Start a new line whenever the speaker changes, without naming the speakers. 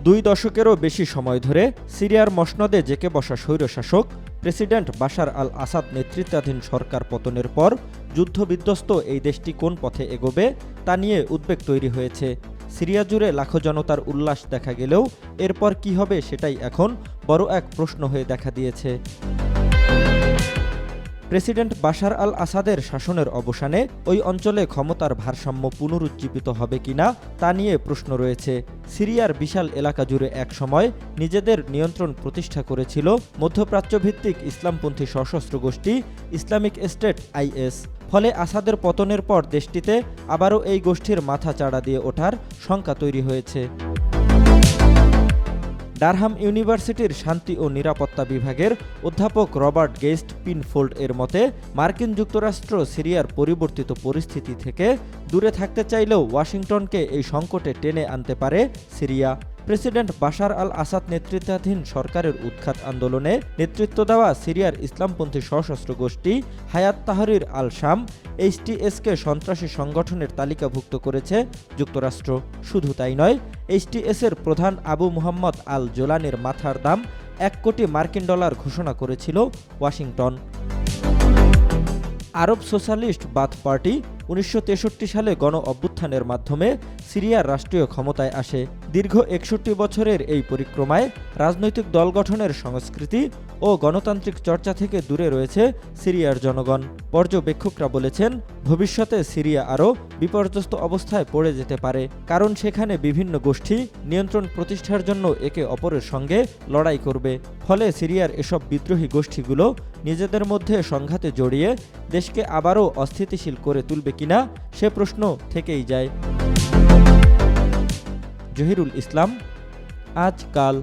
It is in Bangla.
2 দশকেরও বেশি সময় ধরে সিরিয়ার মসনদে জেঁকে বসা স্বৈরশাসক প্রেসিডেন্ট বাশার আল আসাদ নেতৃত্বাধীন সরকার পতনের পর যুদ্ধবিধ্বস্ত এই দেশটি কোন পথে এগোবে তা নিয়ে উদ্বেগ তৈরি হয়েছে। সিরিয়া জুড়ে লাখো জনতার উল্লাস দেখা গেলেও এরপর কি হবে সেটাই এখন বড় এক প্রশ্ন হয়ে দেখা দিয়েছে। প্রেসিডেন্ট বাশার আল আসাদের শাসনের অবসানে ওই অঞ্চলে ক্ষমতার ভারসাম্য পুনরুজ্জীবিত হবে কিনা তা নিয়ে প্রশ্ন রয়েছে। সিরিয়ার বিশাল এলাকা জুড়ে এক সময় নিজেদের নিয়ন্ত্রণ প্রতিষ্ঠা করেছিল মধ্যপ্রাচ্যভিত্তিক ইসলামপন্থী সশস্ত্র গোষ্ঠী ইসলামিক স্টেট আইএস। ফলে আসাদের পতনের পর দেশটিতে আবারও এই গোষ্ঠীর মাথা চাড়া দিয়ে ওঠার শঙ্কা তৈরি হয়েছে। ডারহাম ইউনিভার্সিটির শান্তি ও নিরাপত্তা বিভাগের অধ্যাপক রবার্ট গেস্ট পিনফোল্ড এর মতে, মার্কিন যুক্তরাষ্ট্র সিরিয়ার পরিবর্তিত পরিস্থিতি থেকে দূরে থাকতে চাইলেও ওয়াশিংটনকে এই সংকটে টেনে আনতে পারে সিরিয়া। প্রেসিডেন্ট বাশার আল আসাদ নেতৃত্বাধীন সরকারের উৎখাত আন্দোলনে নেতৃত্ব দেওয়া সিরিয়ার ইসলামপন্থী সশস্ত্র গোষ্ঠী হায়াত তাহরির আল শাম এইচটিএসকে সন্ত্রাসী সংগঠনের তালিকাভুক্ত করেছে যুক্তরাষ্ট্র। শুধু তাই নয়, এইচটিএসের প্রধান আবু মুহাম্মদ আল জোলানির মাথার দাম $1 কোটি ঘোষণা করেছিল ওয়াশিংটন। আরব সোশ্যালিস্ট বাথ পার্টি 1963 সালে গণ অভ্যুত্থানের মাধ্যমে সিরিয়ার রাষ্ট্রীয় ক্ষমতায় আসে। দীর্ঘ 61 বছরের এই পরিক্রমায় রাজনৈতিক দল গঠনের সংস্কৃতি ও গণতান্ত্রিক চর্চা থেকে দূরে রয়েছে সিরিয়ার জনগণ। পর্যবেক্ষকরা বলেছেন, ভবিষ্যতে সিরিয়া আরও বিপর্যস্ত অবস্থায় পড়ে যেতে পারে, কারণ সেখানে বিভিন্ন গোষ্ঠী নিয়ন্ত্রণ প্রতিষ্ঠার জন্য একে অপরের সঙ্গে লড়াই করবে। ফলে সিরিয়ার এসব বিদ্রোহী গোষ্ঠীগুলো নিজেদের মধ্যে সংঘাতে জড়িয়ে দেশকে আবারও অস্থিতিশীল করে তুলবে কিনা সে প্রশ্ন থেকেই যায়। জহিরুল ইসলাম, আজকাল।